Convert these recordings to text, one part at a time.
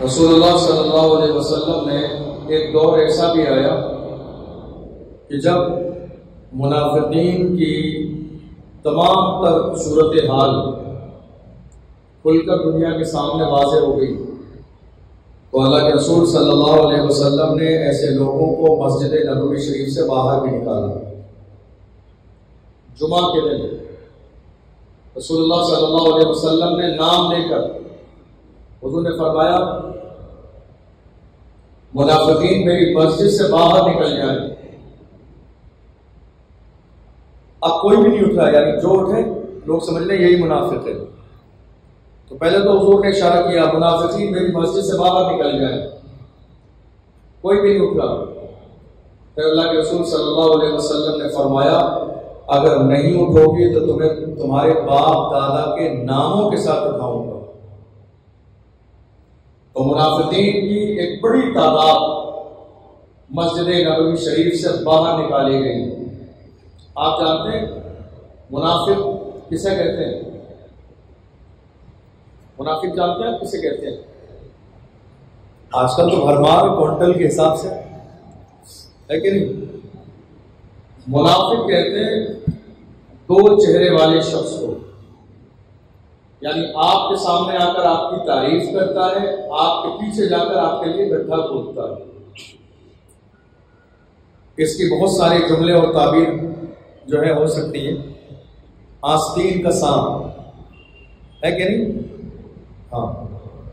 رسول اللہ صلی اللہ علیہ وسلم نے ایک دور ایسا بھی آیا کہ جب منافقین کی تمام تر صورتحال کھل کر دنیا کے سامنے واضح ہو گئی، تو اللہ کے رسول صلی اللہ علیہ وسلم نے ایسے لوگوں کو مسجد نبوی شریف سے باہر بھی نکالا۔ جمعہ کے دن رسول اللہ صلی اللہ علیہ وسلم نے نام لے کر حضور نے فرمایا منافقین میری مسجد سے باہر نکل جائیں۔ اب کوئی بھی نہیں اٹھا، یعنی جو اٹھے لوگ سمجھ لیں یہی منافق ہے۔ تو پہلے تو حضور نے اشارہ کیا منافقین میری مسجد سے باہر نکل جائیں، کوئی بھی نہیں اٹھا۔ پھر اللہ کے رسول صلی اللہ علیہ وسلم نے فرمایا اگر نہیں اٹھو گی تو تمہیں تمہارے باپ دادا کے ناموں کے ساتھ اٹھاؤں گا۔ تو منافقین کی ایک بڑی تعداد مسجد نبوی شریف سے باہر نکالی گئی۔ آپ جانتے ہیں منافق کسے کہتے ہیں؟ منافق جانتے ہیں کسے کہتے ہیں؟ آج کل تو بھرمار کوئنٹل کے حساب سے ہے کہ نہیں؟ منافق کہتے ہیں دو چہرے والے شخص کو، یعنی آپ کے سامنے آ کر آپ کی تعریف کرتا ہے، آپ کے پیچھے جا کر آپ کے لیے گڈھا کھودتا ہے۔ اس کی بہت سارے جملے اور تعبیر جو ہے ہو سکتی ہے۔ آستین کا سانپ ہے کہ نہیں؟ ہاں،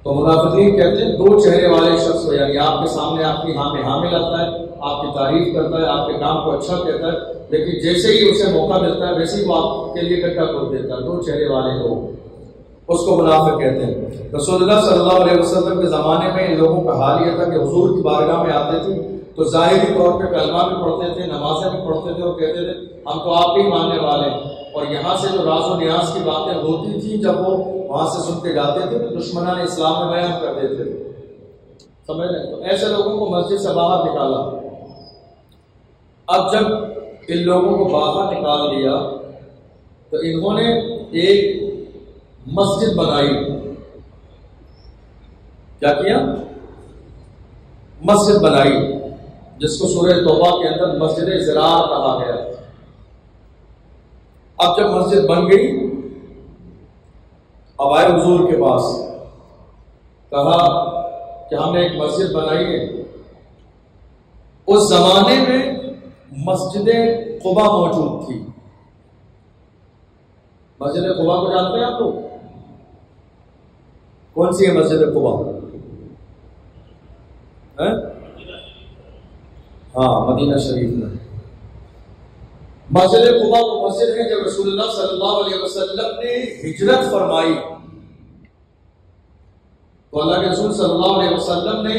تو منافقین کہتے ہیں دو چہرے والے شخص کو، یعنی آپ کے سامنے آپ کی ہاں میں ہاں ملاتا ہے، آپ کی تعریف کرتا ہے، آپ کے کام کو اچھا کہتا ہے، لیکن جیسے ہی اسے موقع ملتا ہے ویسے ہی وہ آپ کے لیے گڈھا کھود دیتا ہے۔ دو چہرے والے لوگ اس کو منافق کہتے ہیں۔ رسول اللہ صلی اللہ علیہ وسلم کے زمانے میں ان لوگوں کا حال یہ تھا کہ حضور کی بارگاہ میں آتے تھے تو ظاہری طور پہ کلمہ بھی پڑھتے تھے، نمازیں بھی پڑھتے تھے، اور کہتے تھے ہم تو آپ ہی ماننے والے ہیں، اور یہاں سے جو راز و نیاز کی باتیں ہوتی تھیں جب وہ وہاں سے سن کے جاتے تھے تو دشمنان اسلام میں بیان کر دیتے تھے، سمجھ لیں؟ تو ایسے لوگوں کو مسجد سے باہر نکالا۔ اب جب ان لوگوں کو باہر نکال دیا تو انہوں نے ایک مسجد بنائی۔ کیا کیا؟ مسجد بنائی، جس کو سورہ توبہ کے اندر مسجد زرار کہا گیا۔ اب جب مسجد بن گئی اب آئے حضور کے پاس، کہا کہ ہم نے ایک مسجد بنائی ہے۔ اس زمانے میں مسجد قباء موجود تھی۔ مسجد قباء کو جانتے ہیں آپ لوگ؟ کون سی ہے مسجد قباء؟ ہاں، مدینہ شریف میں مسجد قباء وہ مسجد ہے جب رسول اللہ صلی اللہ علیہ وسلم نے ہجرت فرمائی تو اللہ کے رسول صلی اللہ علیہ وسلم نے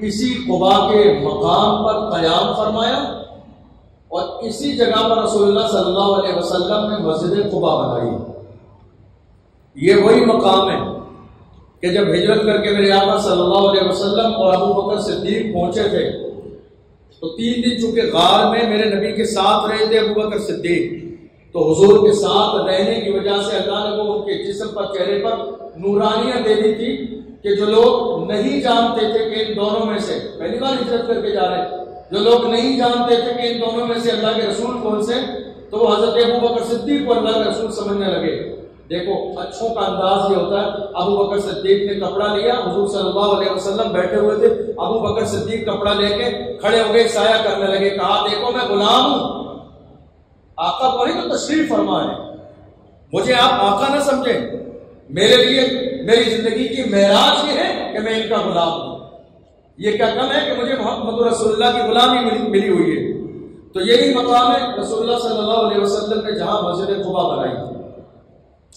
اسی قباء کے مقام پر قیام فرمایا، اور اسی جگہ پر رسول اللہ صلی اللہ علیہ وسلم نے مسجد قباء بنائی۔ یہ وہی مقام ہے کہ جب ہجرت کر کے میرے آقا صلی اللہ علیہ وسلم اور ابو بکر صدیق پہنچے تھے تو 3 دن چونکہ غار میں میرے نبی کے ساتھ رہے تھے ابو بکر صدیق، تو حضور کے ساتھ رہنے کی وجہ سے اللہ نے وہ ان کے جسم پر، چہرے پر نورانیت دے دی تھی کہ جو لوگ نہیں جانتے تھے کہ ان دونوں میں سے، پہلی بار ہجرت کر کے جا رہے ہیں، جو لوگ نہیں جانتے تھے کہ ان دونوں میں سے اللہ کے رسول کون سے، تو وہ حضرت ابو بکر صدیق کو اللہ کے رسول سمجھنے لگے۔ دیکھو اچھوں کا انداز یہ ہوتا ہے۔ ابو بکر صدیق نے کپڑا لیا، حضور صلی اللہ علیہ وسلم بیٹھے ہوئے تھے، ابو بکر صدیق کپڑا لے کے کھڑے ہو گئے، سایہ کرنے لگے، کہا دیکھو میں غلام ہوں، آقا وہی تو تشریف فرما ہے، مجھے آپ آقا نہ سمجھیں، میرے لیے میری زندگی کی معراج یہ ہے کہ میں ان کا غلام ہوں، یہ کیا کم ہے کہ مجھے محمد رسول اللہ کی غلامی ملی ہوئی ہے۔ تو یہی مقام ہے رسول اللہ صلی اللہ علیہ وسلم نے جہاں مسجد قباء بنائی تھی۔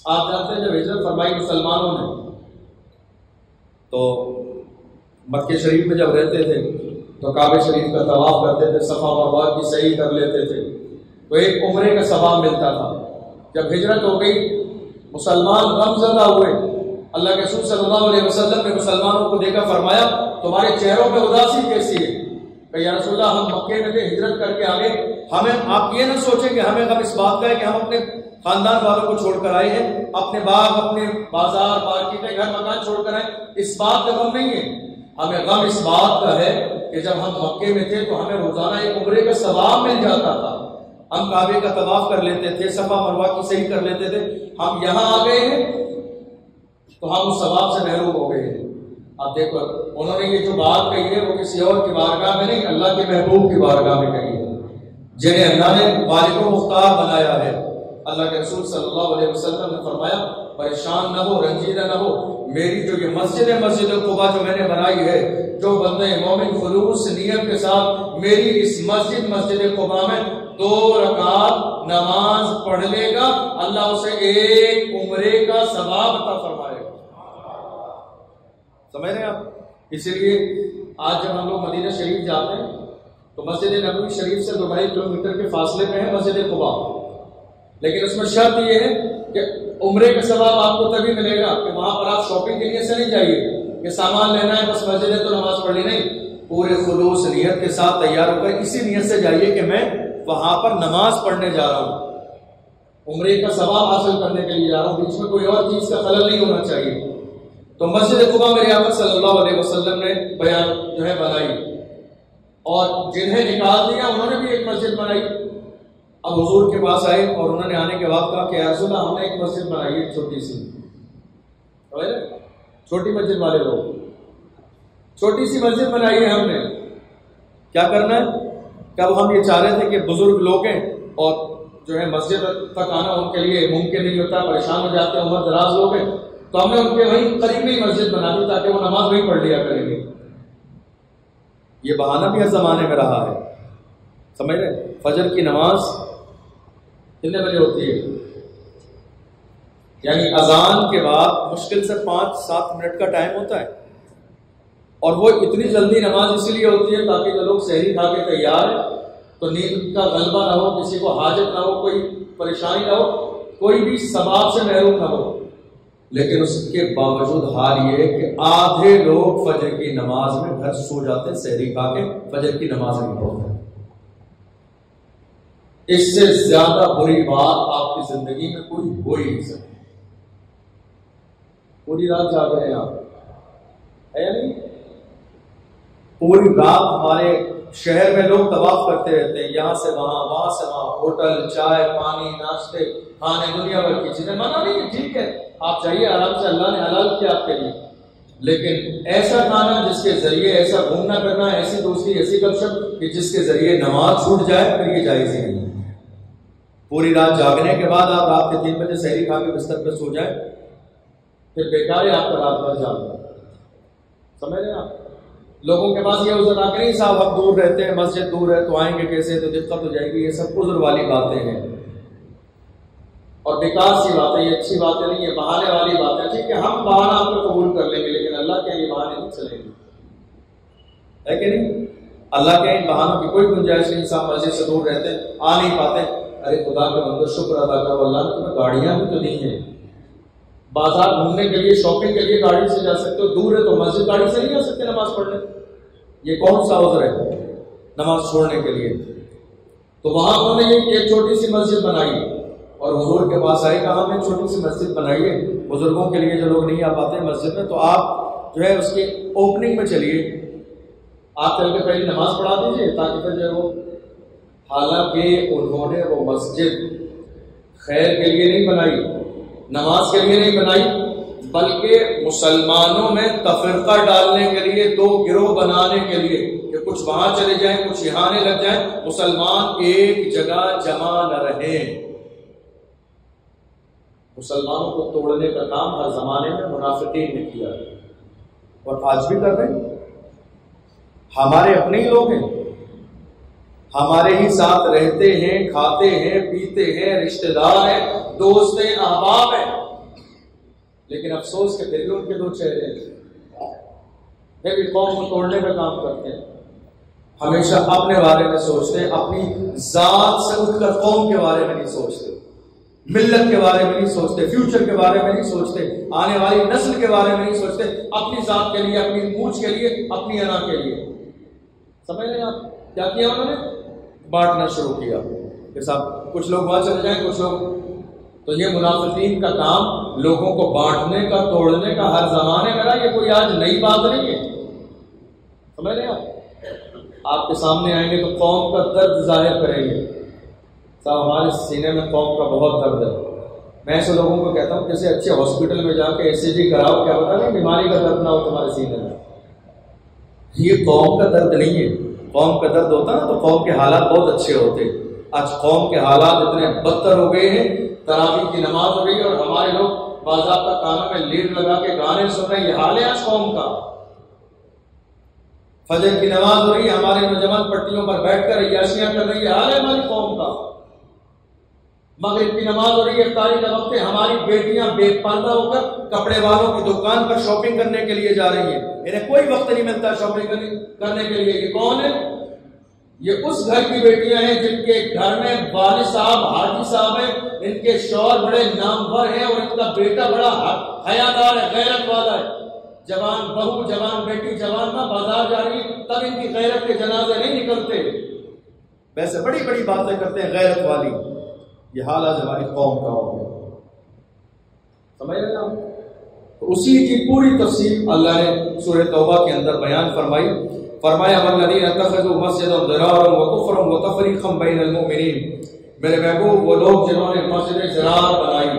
آپ جانتے ہیں جب ہجرت فرمائی مسلمانوں نے تو مکہ شریف میں جب رہتے تھے تو کعبہ شریف کا طواف کرتے تھے، صفا مروا کی سعی کر لیتے تھے، تو ایک عمرے کا ثواب ملتا تھا۔ جب ہجرت ہو گئی مسلمان غم زدہ ہوئے، اللہ کے رسول صلی اللہ علیہ وسلم نے مسلمانوں کو دیکھا، فرمایا تمہارے چہروں پہ اداسی کیسی ہے؟ کہ یا رسول اللہ ہم مکے میں تھے، ہجرت کر کے آگے، ہمیں آپ یہ نہ سوچیں کہ ہمیں غم اس بات کا ہے کہ ہم اپنے خاندان والوں کو چھوڑ کر آئے ہیں، اپنے باغ، اپنے بازار، مارکیٹیں، گھر مکان چھوڑ کر آئے، اس بات کا غم نہیں ہے، ہمیں غم اس بات کا ہے کہ جب ہم مکے میں تھے تو ہمیں روزانہ ایک عمرے کا ثواب مل جاتا تھا، ہم کعبے کا طواف کر لیتے تھے، صفا مروہ کی صحیح کر لیتے تھے، ہم یہاں آ گئے ہیں تو ہم اس ثواب سے محروم ہو گئے ہیں۔ اب دیکھو انہوں نے یہ جو بات کہی ہے وہ کسی اور کی بارگاہ میں نہیں، اللہ کے محبوب کی بارگاہ میں کہی ہے، جنہیں اللہ نے مالک و مختار بنایا ہے۔ اللہ کے رسول صلی اللہ علیہ وسلم نے فرمایا پریشان نہ ہو، رنجیدہ نہ ہو، میری جو یہ مسجد ہے، مسجد قباء جو میں نے بنائی ہے، جو بندہ مومن خلوص نیت کے ساتھ میری اس مسجد قباء میں 2 رکعت نماز پڑھ لے گا، اللہ اسے ایک عمرے کا ثواب عطا فرمائے گا۔ سمجھ رہے ہیں آپ؟ اسی لیے آج جب ہم لوگ مدینہ شریف جاتے ہیں تو مسجد نبوی شریف سے 2.5 کلومیٹر کے فاصلے پہ ہے مسجد قباء، لیکن اس میں شرط یہ ہے کہ عمرے کا ثواب آپ کو تبھی ملے گا کہ وہاں پر آپ شاپنگ کے لیے سے نہیں جائیے کہ سامان لینا ہے بس مسجد ہے تو نماز پڑھنی نہیں، پورے خلوص نیت کے ساتھ تیار ہو کر اسی نیت سے جائیے کہ میں وہاں پر نماز پڑھنے جا رہا ہوں، عمرے کا ثواب حاصل کرنے کے لیے جا رہا ہوں، بیچ میں کوئی اور چیز کا خلل نہیں ہونا چاہیے۔ تو مسجد قباء میرے آقا صلی اللہ علیہ وسلم نے بیان جو ہے بنائی، اور جنہیں نکال دیا انہوں نے بھی ایک مسجد بنائی۔ اب حضور کے پاس آئے اور انہوں نے آنے کے بعد کہا کہ یا رسول اللہ ہم نے ایک مسجد بنائی ہے چھوٹی سی، چھوٹی مسجد والے لوگ، چھوٹی سی مسجد بنائی ہے ہم نے، کیا کرنا ہے؟ کب ہم یہ چاہ رہے تھے کہ بزرگ لوگ ہیں اور جو ہے مسجد تک آنا ان کے لیے ممکن نہیں ہوتا، پریشان ہو جاتے ہیں، عمر دراز لوگ ہیں، تو ہم نے ان کے وہیں قریب میں مسجد بنا دی تاکہ وہ نماز وہیں پڑھ لیا کریں گے۔ یہ بہانہ بھی ہر زمانے میں رہا ہے، سمجھ رہے؟ فجر کی نماز کتنے بجے ہوتی ہے؟ یعنی اذان کے بعد مشکل سے 5-7 منٹ کا ٹائم ہوتا ہے، اور وہ اتنی جلدی نماز اسی لیے ہوتی ہے تاکہ جو لوگ سحری کھا کے تیار ہیں تو نیند کا غلبہ نہ ہو، کسی کو حاجت نہ ہو، کوئی پریشانی نہ ہو، کوئی بھی ثواب سے محروم نہ ہو۔ لیکن اس کے باوجود حال یہ ہے کہ آدھے لوگ فجر کی نماز میں گھر سو جاتے ہیں، سحری کھا کے فجر کی نماز نہیں پڑھتے۔ اس سے زیادہ بری بات آپ کی زندگی میں کوئی ہو ہی نہیں سکتی۔ پوری رات جاگ رہے ہیں آپ، ہے یا نہیں؟ پوری رات ہمارے شہر میں لوگ طواف کرتے رہتے ہیں، یہاں سے وہاں، وہاں سے وہاں، ہوٹل، چائے، پانی، ناشتے، کھانے، دنیا بھر کی چیزیں، منع نہیں ہے، ٹھیک ہے آپ چاہیے آرام سے، اللہ نے حلال کیا آپ کے لیے، لیکن ایسا کھانا جس کے ذریعے ایسا گھومنا کرنا، ایسی دوستی، ایسی گپ شپ کہ جس کے ذریعے نماز چھوٹ جائے، پھر یہ جائز ہی نہیں۔ پوری رات جاگنے کے بعد آپ رات کے 3 بجے سحری کھا کے بستر پہ سو جائیں، پھر بیکار ہے آپ کا رات بھر جاگنا۔ سمجھ رہے ہیں آپ؟ لوگوں کے پاس یہ عذر آ کے نہیں صاحب ہم دور رہتے ہیں، مسجد دور ہے تو آئیں گے کیسے، تو دقت ہو جائے گی، یہ سب عذر والی باتیں ہیں اور بیکار سی باتیں، یہ اچھی باتیں نہیں، یہ بہانے والی باتیں۔ ٹھیک ہے ہم بہانہ آپ کو قبول کر لیں گے، لیکن اللہ کے یہ بہانے نہیں چلیں گے، ہے کہ نہیں؟ اللہ کے ان بہانوں کی کوئی گنجائش نہیں۔ صاحب مسجد سے دور رہتے ہیں، آ نہیں پاتے، ارے خدا کے بندو شکر ادا کرو، اللہ نے تمہیں گاڑیاں بھی تو دی ہیں، بازار گھومنے کے لیے، شاپنگ کے لیے گاڑی سے جا سکتے ہو، دور ہے تو مسجد گاڑی سے نہیں آ سکتے نماز پڑھنے، یہ کون سا عذر ہے نماز چھوڑنے کے لیے؟ تو وہاں انہوں نے ایک چھوٹی سی مسجد بنائی اور حضور کے پاس آئے، کہا ہمیں چھوٹی سی مسجد بنائی ہے بزرگوں کے لیے، جو لوگ نہیں آ پاتے مسجد میں، تو آپ جو ہے اس کی اوپننگ میں چلیے، آپ چل کے پہلے نماز پڑھا دیجیے تاکہ پھر جو ہے وہ، حالانکہ انہوں نے وہ مسجد خیر کے لیے نہیں بنائی، نماز کے لیے نہیں بنائی، بلکہ مسلمانوں میں تفرقہ ڈالنے کے لیے، 2 گروہ بنانے کے لیے کہ کچھ وہاں چلے جائیں، کچھ یہاں لگ جائیں، مسلمان ایک جگہ جمع نہ رہے۔ مسلمانوں کو توڑنے کا کام ہر زمانے میں منافقین نے کیا ہے اور آج بھی کر رہے ہیں۔ ہمارے اپنے ہی لوگ ہیں، ہمارے ہی ساتھ رہتے ہیں، کھاتے ہیں، پیتے ہیں، رشتہ دار ہیں، دوست ہیں، احباب ہیں، لیکن افسوس کہ پھر بھی ان کے 2 چہرے ہیں، پھر بھی قوم کو توڑنے کا کام کرتے ہیں، ہمیشہ اپنے بارے میں سوچتے ہیں، اپنی ذات سے اٹھ کر قوم کے بارے میں نہیں سوچتے، ملت کے بارے میں نہیں سوچتے، فیوچر کے بارے میں نہیں سوچتے، آنے والی نسل کے بارے میں نہیں سوچتے، اپنی ذات کے لیے، اپنی مونچھ کے لیے، اپنی انا کے لیے۔ سمجھ رہے ہیں آپ کیا کیا انہوں نے؟ بانٹنا شروع کیا کہ صاحب کچھ لوگ وہاں چلے جائیں، کچھ لوگ، تو یہ منافقین کا کام لوگوں کو بانٹنے کا، توڑنے کا ہر زمانے میں رہا، یہ کوئی آج نئی بات نہیں ہے، سمجھ رہے آپ کے سامنے آئیں گے تو قوم کا درد ظاہر کریں گے. صاحب ہمارے سینے میں قوم کا بہت درد ہے. میں ایسے لوگوں کو کہتا ہوں کسی اچھے ہاسپٹل میں جا کے ECG کراؤ, کیا پتا نہیں بیماری کا درد نہ ہو تمہارے سینے میں. یہ قوم کا درد نہیں ہے. قوم کا درد ہوتا نا تو قوم کے حالات بہت اچھے ہوتے. آج قوم کے حالات اتنے بدتر ہو گئے ہیں. تراویح کی نماز ہو رہی ہے اور ہمارے لوگ باضابطہ کانوں میں لیڈ لگا کے گانے سن رہے ہیں. یہ حال ہے آج قوم کا. فجر کی نماز ہو رہی ہے, ہمارے نوجوان پٹیوں پر بیٹھ کر عیاشیاں کر رہی ہے. حال ہے ہماری قوم کا. مغرب کی نماز ہو رہی ہے, افطاری کا وقت ہے, ہماری بیٹیاں بے پردہ ہو کر کپڑے والوں کی دکان پر شاپنگ کرنے کے لیے جا رہی ہیں. انہیں کوئی وقت نہیں ملتا شاپنگ کرنے کے لیے. یہ کون ہے؟ یہ اس گھر کی بیٹیاں ہیں جن کے گھر میں والد صاحب حاجی صاحب ہیں, ان کے شوہر بڑے نامور ہیں اور ان کا بیٹا بڑا حیادار ہے, غیرت والا ہے. جوان بہو, جوان بیٹی, جوان ماں بازار جا رہی ہے, تب ان کی غیرت کے جنازے نہیں نکلتے. ویسے بڑی بڑی باتیں کرتے ہیں غیرت والی. یہ حال آج ہماری قوم کا ہو گیا. سمجھ رہے نا؟ تو اسی کی پوری تفصیل اللہ نے سورہ توبہ کے اندر بیان فرمائی. فرمایا والذین اتخذوا مسجدا ضرارا وکفرا وتفریقا بین المؤمنین. میرے محبوب وہ لوگ جنہوں نے مسجد ضرار بنائی,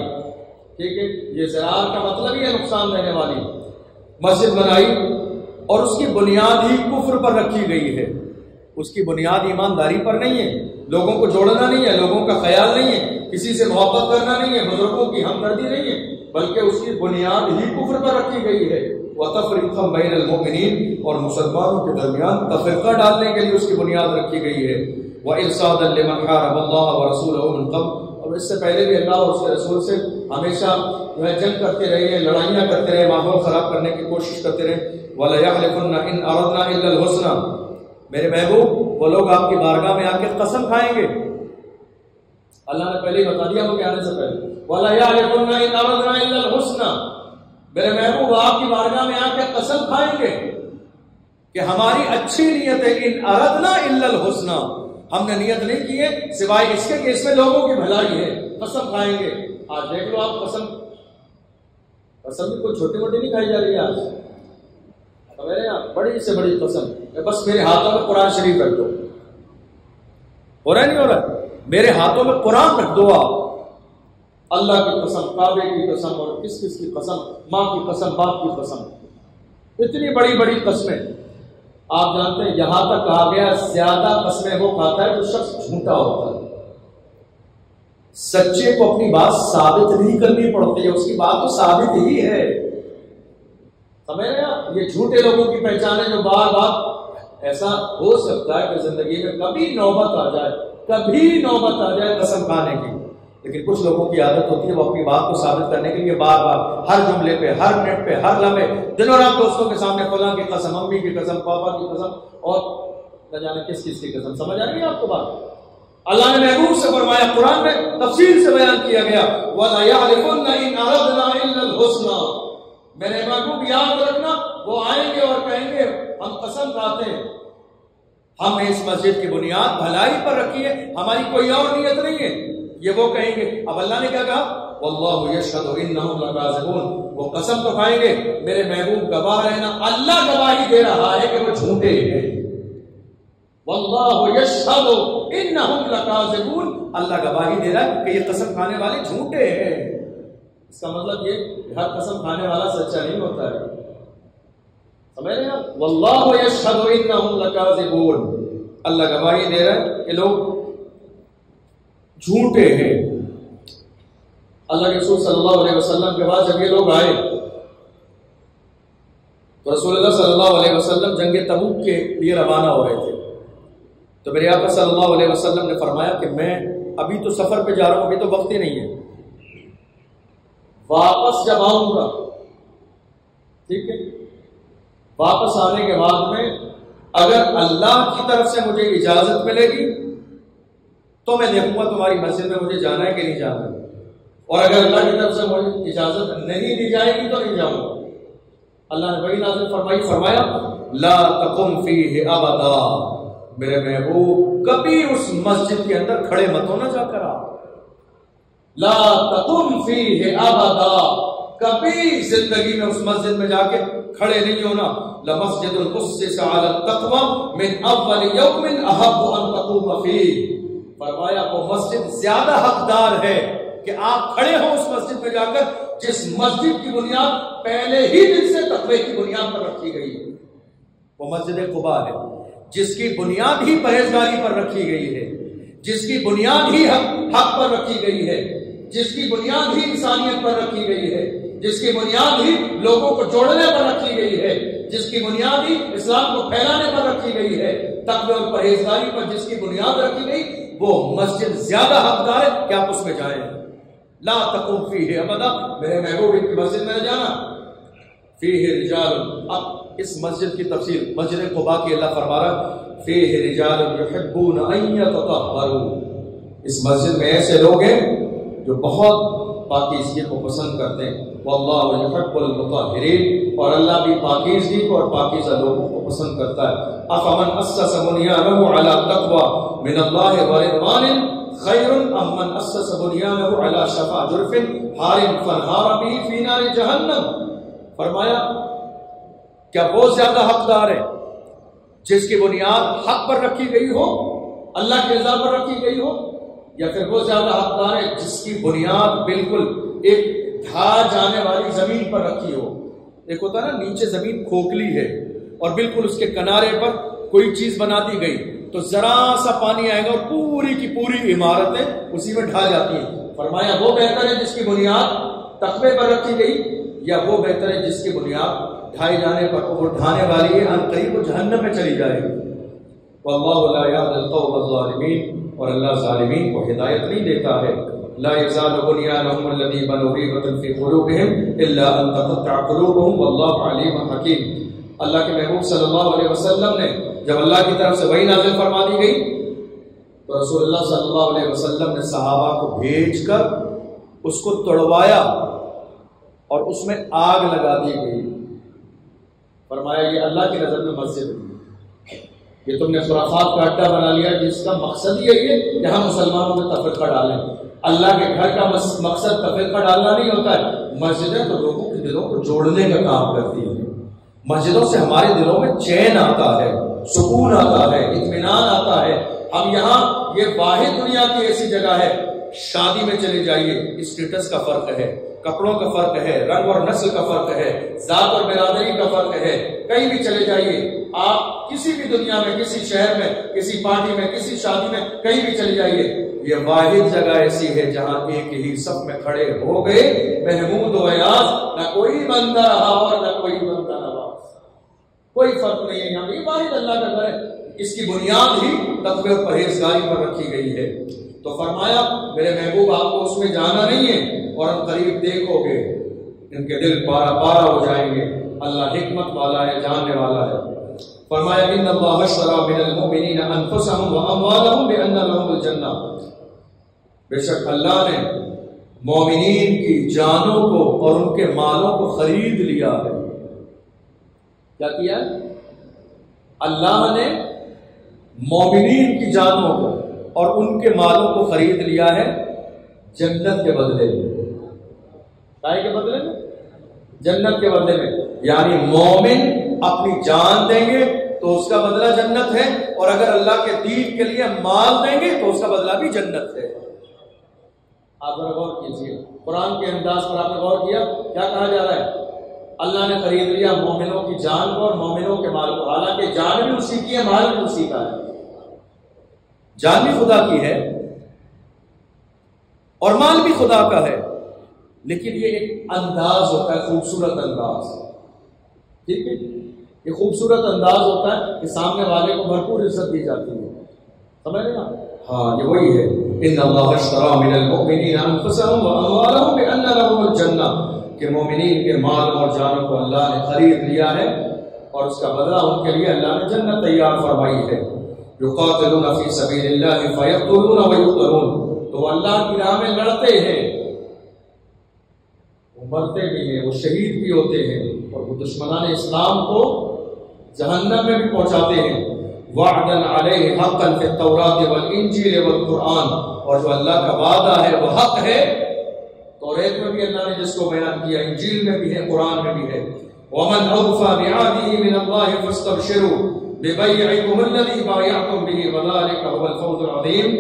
ٹھیک ہے, یہ ضرار کا مطلب ہی ہے نقصان دینے والی مسجد بنائی, اور اس کی بنیاد ہی کفر پر رکھی گئی ہے. اس کی بنیاد ایمانداری پر نہیں ہے, لوگوں کو جوڑنا نہیں ہے, لوگوں کا خیال نہیں ہے, کسی سے محبت کرنا نہیں ہے, بزرگوں کی ہمدردی نہیں ہے, بلکہ اس کی بنیاد ہی کفر پر رکھی گئی ہے. وَتَفْرِقًا بَيْنَ الْمُؤْمِنِينَ, اور مسلمانوں کے درمیان تفرقہ ڈالنے کے لیے اس کی بنیاد رکھی گئی ہے. وَإِرْصَادًا لِمَنْ حَارَبَ اللَّهَ وَرَسُولَهُ مِنْ قَبْلُ, اور اس سے پہلے بھی اللہ اور اس کے رسول سے ہمیشہ جنگ کرتے رہے ہیں, لڑائیاں کرتے رہے, ماحول خراب کرنے کی کوشش کرتے رہے. وَلَيَحْلِفُنَّ إِنْ أَرَدْنَا إِلَّا الْحُسْنَى, میرے محبوب وہ لوگ آپ کی بارگاہ میں آ کے قسم کھائیں گے. اللہ نے پہلے ہی بتا دیا وہ کہ آنے سے پہلے وَلَا يَعْلِفُنَّ إِنْ أَرَدْنَا إِلَّا الْحُسْنَى, میرے محبوب آپ کی بارگاہ میں آ کے قسم کھائیں گے کہ ہماری اچھی نیت ہے. إِنْ أَرَدْنَا إِلَّا الْحُسْنَى, ہم نے نیت نہیں کی ہے سوائے اس کے کہ اس میں لوگوں کی بھلائی ہے. قسم کھائیں گے. آج دیکھ لو آپ, قسم بھی کوئی چھوٹی موٹی نہیں کھائی جا رہی ہے آج. میرے یہاں بڑی سے بڑی قسم, بس میرے ہاتھوں میں قرآن شریف رکھ دو. ہو رہا ہے نہیں ہو رہا؟ میرے ہاتھوں میں قرآن رکھ دو آپ. اللہ کی قسم, کعبے کی قسم, اور کس کس کی قسم, ماں کی قسم, باپ کی قسم, اتنی بڑی بڑی قسمیں. آپ جانتے ہیں یہاں تک کہا گیا زیادہ قسمیں وہ کھاتا ہے جو شخص جھوٹا ہوتا ہے. سچے کو اپنی بات ثابت نہیں کرنی پڑتی ہے, اس کی بات تو ثابت ہی ہے. سمجھ رہے ہیں؟ یہ جھوٹے لوگوں کی پہچان ہے جو بار بار ایسا ہو سکتا ہے کہ زندگی میں کبھی نوبت آ جائے قسم کھانے کی, لیکن کچھ لوگوں کی عادت ہوتی ہے وہ اپنی بات کو ثابت کرنے کے لیے بار بار ہر جملے پہ, ہر منٹ پہ, ہر لمحے, دن اور رات دوستوں کے سامنے فلاں کی قسم, امی کی قسم, پاپا کی قسم, اور نہ جانے کس کس کی قسم. سمجھ آ رہی ہے آپ کو بات؟ اللہ نے محبوب سے فرمایا, قرآن میں تفصیل سے بیان کیا گیا, وَلَا يَعْلِفُنَّ إِنْ أَرَدْنَا إِلَّا الْحُسْنَى. میرے محبوب یاد رکھنا, وہ آئیں گے اور کہیں گے ہم قسم کھاتے ہیں, ہم نے اس مسجد کی بنیاد بھلائی پر رکھی ہے, ہماری کوئی اور نیت نہیں ہے. یہ وہ کہیں گے. اب اللہ نے کیا کہا؟ وَاللَّهُ يَشْهَدُ إِنَّهُمْ لَكَاذِبُونَ. وہ قسم تو کھائیں گے, میرے محبوب گواہ رہنا, اللہ گواہی دے رہا ہے کہ وہ جھوٹے ہیں. وَاللَّهُ يَشْهَدُ إِنَّهُمْ لَكَاذِبُونَ, اللہ گواہی دے رہا ہے کہ یہ قسم کھانے والے جھوٹے ہیں. اس کا مطلب یہ کہ ہر قسم کھانے والا سچا نہیں ہوتا ہے. سمجھ رہے ہیں؟ وَاللَّهُ يَشْهَدُ إِنَّهُمْ لَكَاذِبُونَ, اللہ گواہی دے رہا ہے کہ لوگ جھوٹے ہیں. اللہ کے رسول صلی اللہ علیہ وسلم کے بعد جب یہ لوگ آئے تو رسول اللہ صلی اللہ علیہ وسلم جنگ تبوک کے لیے روانہ ہو رہے تھے. تو میرے آقا صلی اللہ علیہ وسلم نے فرمایا کہ میں ابھی تو سفر پہ جا رہا ہوں, ابھی تو وقت ہی نہیں ہے, واپس جب آؤں گا, ٹھیک ہے, واپس آنے کے بعد میں اگر اللہ کی طرف سے مجھے اجازت ملے گی تو میں دیکھوں گا تمہاری مسجد میں مجھے جانا ہے کہ نہیں جانا ہے, اور اگر اللہ کی طرف سے مجھے اجازت نہیں دی جائے گی تو نہیں جاؤں گا. اللہ نے وہی نازل فرمایا لا تقم فیہ ابدا, میرے محبوب کبھی اس مسجد کے اندر کھڑے مت ہونا جا کر. لا تقم فیہ ابدا, کبھی زندگی میں اس مسجد میں جا کے کھڑے نہیں ہونا. لمسجد الاسس علی التقوی من اول یوم احب ان تقوم فیہ. فرمایا وہ مسجد زیادہ حقدار ہے کہ آپ کھڑے ہوں اس مسجد میں جا کر جس مسجد کی بنیاد پہلے ہی دن سے تقوی کی بنیاد پر رکھی گئی ہے. وہ مسجد قباء ہے جس کی بنیاد ہی پرہیزگاری پر رکھی گئی ہے, جس کی بنیاد ہی حق پر رکھی گئی ہے, جس کی بنیاد ہی انسانیت پر رکھی گئی ہے, جس کی بنیاد ہی لوگوں کو جوڑنے پر رکھی گئی ہے, جس کی بنیاد ہی اسلام کو پھیلانے پر رکھی گئی ہے, تقوی اور پرہیزگاری پر جس کی بنیاد رکھی گئی, وہ مسجد زیادہ حقدار ہے کہ آپ اس میں جائیں. لا تقوم فیہ ابدا, میرے محبوب کی مسجد میں نہ جانا. فیہ رجال, اب اس مسجد کی تفصیل مسجد قباء کی اللہ فرما رہا فیہ رجال یحبون ان یتطہروا. اس مسجد میں ایسے لوگ ہیں جو بہت پاکیزگی کو پسند کرتے ہیں. واللہ یحب المطہرین, اور اللہ بھی پاکیزگی کو اور پاکیزہ لوگوں کو پسند کرتا ہے. افمن اسس بنیانہ علی التقوی من اللہ ورضوان خیر ام من اسس بنیانہ علی شفا جرف ہار فانہار به فی نار جہنم. فرمایا کیا وہ زیادہ حقدار ہے جس کی بنیاد حق پر رکھی گئی ہو, اللہ کی رضا پر رکھی گئی ہو, یا پھر وہ زیادہ حقدار ہے جس کی بنیاد بالکل ایک ڈھا جانے والی زمین پر رکھی ہو. ایک ہوتا ہے نا نیچے زمین کھوکھلی ہے اور بالکل اس کے کنارے پر کوئی چیز بنا دی گئی تو ذرا سا پانی آئے گا اور پوری کی پوری عمارتیں اسی میں ڈھا جاتی ہیں. فرمایا وہ بہتر ہے جس کی بنیاد تقوی پر رکھی گئی, یا وہ بہتر ہے جس کی بنیاد ڈھائے جانے پر وہ ڈھانے والی ہے ان قریب وہ جہنم میں چلی جائے گی. واللہ لا یهدی القوم الظالمین, اور اللہ ظالمین کو ہدایت نہیں دیتا ہے. لا یزال بنیانہم الذی بنوا ریبۃ فی قلوبہم الا ان تقطع قلوبہم واللہ علیم حکیم. اللہ کے محبوب صلی اللہ علیہ وسلم نے جب اللہ کی طرف سے وحی نازل فرما دی گئی تو رسول اللہ صلی اللہ علیہ وسلم نے صحابہ کو بھیج کر اس کو توڑوایا اور اس میں آگ لگا دی گئی. فرمایا یہ اللہ کی نظر میں مسجد ہے, یہ تم نے خرافات کا اڈا بنا لیا جس کا مقصد یہی ہے یہاں مسلمانوں میں تفرقہ ڈالیں. اللہ کے گھر کا مقصد تفرقہ ڈالنا نہیں ہوتا ہے. مسجدیں تو لوگوں کے دلوں کو جوڑنے کا کام کرتی ہیں. مسجدوں سے ہمارے دلوں میں چین آتا ہے, سکون آتا ہے, اطمینان آتا ہے. ہم یہاں یہ واحد دنیا کی ایسی جگہ ہے, شادی میں چلے جائیے اسٹیٹس کا فرق ہے, کپڑوں کا فرق ہے, رنگ اور نسل کا فرق ہے, ذات اور برادری کا فرق ہے. کہیں بھی چلے جائیے آپ, کسی بھی دنیا میں, کسی شہر میں, کسی پارٹی میں, کسی شادی میں, کہیں بھی چلے جائیے, یہ واحد جگہ ایسی ہے جہاں ایک ہی صف میں کھڑے ہو گئے محمود و ایاز, نہ کوئی بندہ رہا اور نہ کوئی بندہ رہا, کوئی فرق نہیں ہے. یہاں یہ واحد اللہ کا گھر ہے, اس کی بنیاد ہی تقوی اور پرہیزگاری پر رکھی گئی ہے. تو فرمایا میرے محبوب آپ کو اس میں جانا نہیں ہے, اور ہم قریب دیکھو گے ان کے دل پارا پارا ہو جائیں گے. اللہ حکمت والا ہے, جاننے والا ہے. فرمایا ان اللہ اشتری من المؤمنین انفسهم واموالهم بان لهم الجنہ, بے شک اللہ نے مومنین کی جانوں کو اور ان کے مالوں کو خرید لیا ہے. کیا کیا ہے؟ اللہ نے مومنین کی جانوں کو اور ان کے مالوں کو خرید لیا ہے جنت کے بدلے میں. کائے کے بدلے میں؟ جنت کے بدلے میں. یعنی مومن اپنی جان دیں گے تو اس کا بدلہ جنت ہے, اور اگر اللہ کے دین کے لیے مال دیں گے تو اس کا بدلہ بھی جنت ہے. آپ ذرا غور کیجیے, قرآن کے انداز پر آپ نے غور کیا کیا کہا جا رہا ہے؟ اللہ نے خرید لیا مومنوں کی جان کو اور مومنوں کے مال کو. حالانکہ جان بھی اسی کی ہے, مال بھی اسی کا ہے. جان بھی خدا کی ہے اور مال بھی خدا کا ہے, لیکن یہ ایک انداز ہوتا ہے, خوبصورت انداز. ٹھیک ہے, یہ خوبصورت انداز ہوتا ہے کہ سامنے والے کو بھرپور عزت دی جاتی ہے. سمجھ رہے نا؟ ہاں یہ وہی ہے. ان اللہ اشتری من المؤمنین انفسهم واموالهم بان لهم الجنہ, کہ مومنین کے مال اور جانوں کو اللہ نے خرید لیا ہے اور اس کا بدلہ ان کے لیے اللہ نے جنت تیار فرمائی ہے. یقاتلون فی سبیل اللہ فیقتلون ویقتلون, تو اللہ کی راہ میں لڑتے ہیں, وہ مرتے بھی ہیں, وہ شہید بھی ہوتے ہیں, اور وہ دشمنان اسلام کو جہنم میں بھی پہنچاتے ہیں. وعدا علیہ حقا فی التوراۃ والانجیل والقرآن, اور جو اللہ کا وعدہ ہے وہ حق ہے توریت میں بھی اللہ نے جس کو بیان کیا، انجیل میں بھی ہے، قرآن میں بھی ہے، وَمَنْ أَوْفَى بِعَهْدِهِ مِنَ اللَّهِ فَاسْتَبْشِرُوا بِبَيْعِكُمُ الَّذِي بَايَعْتُمْ بِهِ وَذَلِكَ هُوَ الْفَوْزُ الْعَظِيمُ۔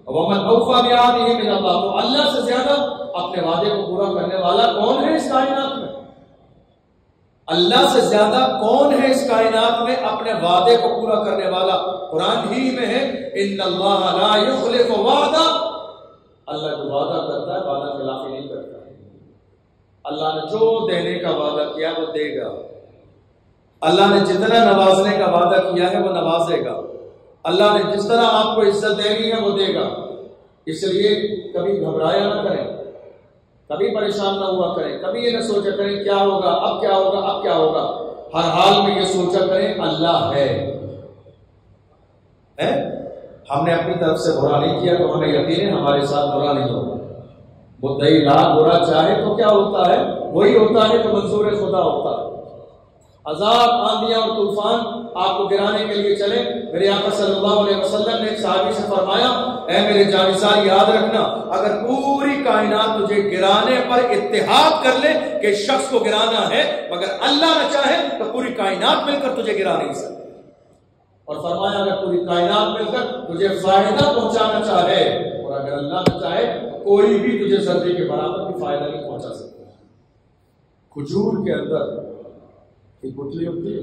وَمَنْ أَوْفَى بِعَهْدِهِ مِنَ اللَّهِ، تو اللہ سے زیادہ اپنے وعدے کو پورا کرنے والا کون ہے اس کائنات میں؟ اللہ سے زیادہ کون ہے اس کائنات میں اپنے وعدے کو پورا کرنے والا؟ قرآن ہی میں ہے ان اللہ لا یخلف وعدہ، اللہ جو وعدہ کرتا ہے وعدہ خلافی نہیں کرتا ہے۔ اللہ نے جو دینے کا وعدہ کیا وہ دے گا، اللہ نے جتنا نوازنے کا وعدہ کیا ہے وہ نوازے گا، اللہ نے جس طرح آپ کو عزت دینی ہے وہ دے گا۔ اس لیے کبھی گھبرایا نہ کریں، کبھی پریشان نہ ہوا کریں، کبھی یہ نہ سوچا کریں کیا ہوگا، اب کیا ہوگا، اب کیا ہوگا۔ ہر حال میں یہ سوچا کریں اللہ ہے۔ ہم نے اپنی طرف سے برا نہیں کیا تو ہمیں یقین ہے ہمارے ساتھ برا نہیں ہوگا۔ مدعی لاکھ برا چاہے تو کیا ہوتا ہے؟ وہی ہوتا ہے تو منظور خدا ہوتا ہے۔ عذاب، آندیاں اور طوفان آپ کو گرانے کے لیے چلے، میرے آقا صلی اللہ علیہ وسلم نے ایک صحابی سے فرمایا، اے میرے جانثار یاد رکھنا، اگر پوری کائنات تجھے گرانے پر اتحاد کر لے کہ شخص کو گرانا ہے مگر اللہ نہ چاہے تو پوری کائنات مل کر تجھے گرا نہیں سکتی۔ اور فرمایا اگر پوری کائنات مل کر تجھے فائدہ پہنچانا چاہے اور اگر اللہ نہ چاہے تو کوئی بھی تجھے ذرے کے برابر بھی فائدہ نہیں پہنچا سکتا۔ کھجور کے اندر ایک گٹھلی ہوتی ہے،